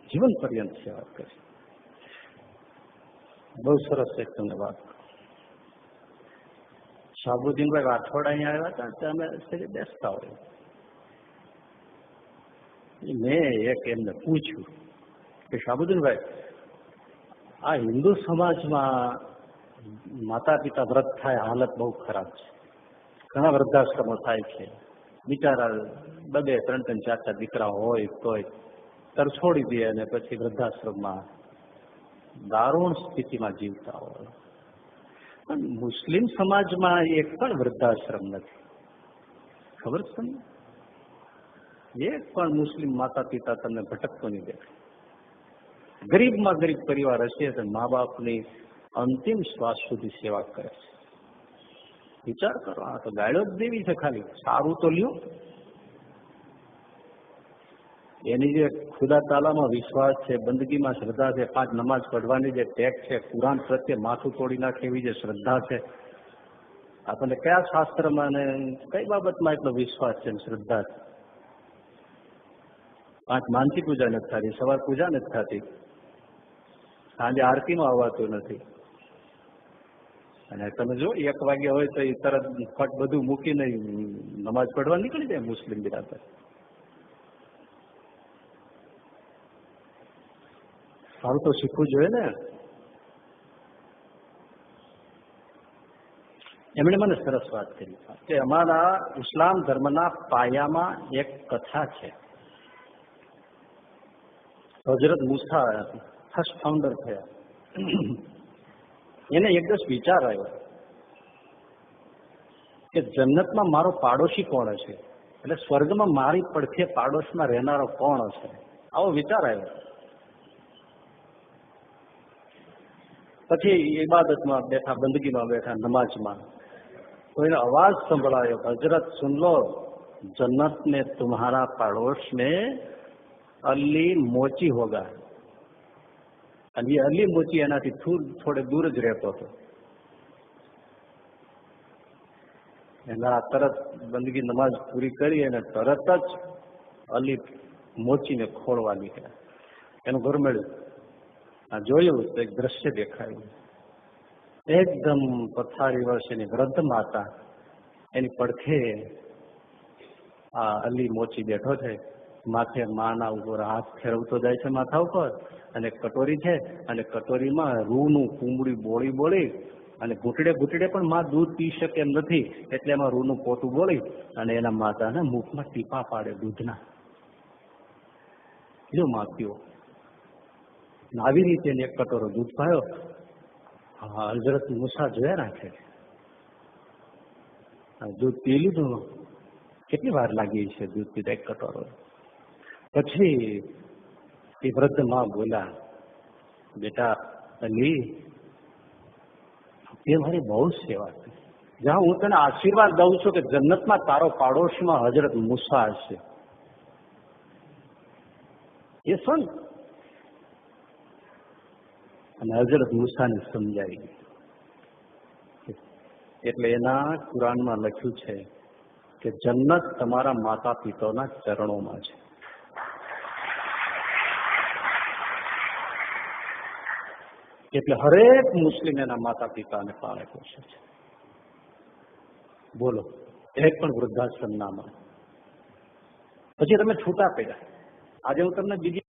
જીવન પર્યંત સેવા કરી. બહુ સરસ એક તમને વાત. શાહબુદ્દીનભાઈ રાઠોડ અહીંયા આવ્યા હતા ત્યાં અમે બેસતા હોય. મેં એક એમને પૂછ્યું કે શાહબુદ્દીનભાઈ, આ હિન્દુ સમાજમાં માતા પિતા વ્રત થાય હાલત બહુ ખરાબ છે. ઘણા વૃદ્ધાશ્રમો થાય છે. બિચારા 2-2, 3-3, 4-4 દીકરા હોય તોય તરછોડી દે અને પછી વૃદ્ધાશ્રમમાં દારૂણ સ્થિતિમાં જીવતા હોય. પણ મુસ્લિમ સમાજમાં એક પણ વૃદ્ધાશ્રમ નથી. ખબર છે તમને? એક પણ મુસ્લિમ માતા પિતા તમને ભટકતો નહીં દેખાય. ગરીબમાં ગરીબ પરિવાર હશે તો મા બાપની અંતિમ શ્વાસ સુધી સેવા કરે છે. વિચાર કરો, આ તો ગાળો જ દેવી છે. ખાલી સારું તો લ્યો. એની જે ખુદા તાલામાં વિશ્વાસ છે, બંદગીમાં શ્રદ્ધા છે, 5 નમાઝ પઢવાની જે ટેક છે, કુરાન પ્રત્યે માથું તોડી નાખે એવી જે શ્રદ્ધા છે, આપણને કયા શાસ્ત્રમાં ને કઈ બાબતમાં એટલો વિશ્વાસ છે ને શ્રદ્ધા છે? 5 માનસી પૂજા નથી થતી, સવાર પૂજા નથી થતી, સાંજે આરતીમાં આવવાતું નથી. અને તમે જો 1 વાગ્યા હોય તો એ તરત ફટ બધું મૂકીને નમાઝ પઢવા નીકળી જાય મુસ્લિમ બિરાદર. સારું તો શીખવું જોઈએ ને. એમણે મને સરસ વાત કરી કે અમારા ઇસ્લામ ધર્મના પાયામાં એક કથા છે. હજરત મૂસા ફર્સ્ટ ફાઉન્ડર થયા. એને એક દિવસ વિચાર આવ્યો કે જન્નતમાં મારો પાડોશી કોણ હશે, એટલે સ્વર્ગમાં મારી પડખે પાડોશમાં રહેનારો કોણ હશે. આવો વિચાર આવ્યો. પછી ઇબાદતમાં બેઠા, બંદગીમાં બેઠા, નમાજમાં તો એને અવાજ સંભળાયો, હજરત સુન લો, જન્નત में तुम्हारा पड़ोस में अली मोची होगा. અને એ અલી મોચી એનાથી થોડે દૂર જ રહેતો હતો. એના તરત બંદગી નમાઝ પૂરી કરી અને તરત જ અલી મોચીને ખોળવા નીકળ્યા. એનું ઘર મળ્યું. આ જોયું તો એક દ્રશ્ય દેખાયું. એકદમ પથારી વર્ષ એની વૃદ્ધ માતા, એની પડખે આ અલી મોચી બેઠો છે. માથે માના ઉપર હાથ ફેરવતો જાય છે માથા ઉપર, અને કટોરી છે, અને કટોરીમાં રૂનું કુંબળી બોળી બોળી અને ઘૂંટડે ઘૂંટડે પણ માં દૂધ પી શકે એમ નથી, એટલે એમાં રૂનું પોતું બોળી અને એના માતાને મુખમાં ટીપા પાડે દૂધના. જો માં પીઓ. આવી રીતે એક કટોરો દૂધ પાયો. હજરત મૂસા જોયા રાખે, દૂધ પી લીધું. કેટલી વાર લાગી છે દૂધ પીધા એક કટોરો. પછી એ વૃદ્ધ માં બોલ્યા, બેટા અલી, તે મારી બહુ સેવા કરી. જ્યાં હું તને આશીર્વાદ દઉં છું કે જન્નતમાં તારો પાડોશમાં હજરત મૂસા હશે. એ શું? અને હજરત મૂસાને સમજાવી. એટલે એના કુરાનમાં લખ્યું છે કે જન્નત તમારા માતા પિતાના ચરણોમાં છે. એટલે હરેક મુસ્લિમ એના માતા પિતાને પાળે પોષે છે. બોલો, એક પણ વૃદ્ધાશ્રમ ના મળે. પછી તમે છૂટા પડ્યા. આજે હું તમને બીજી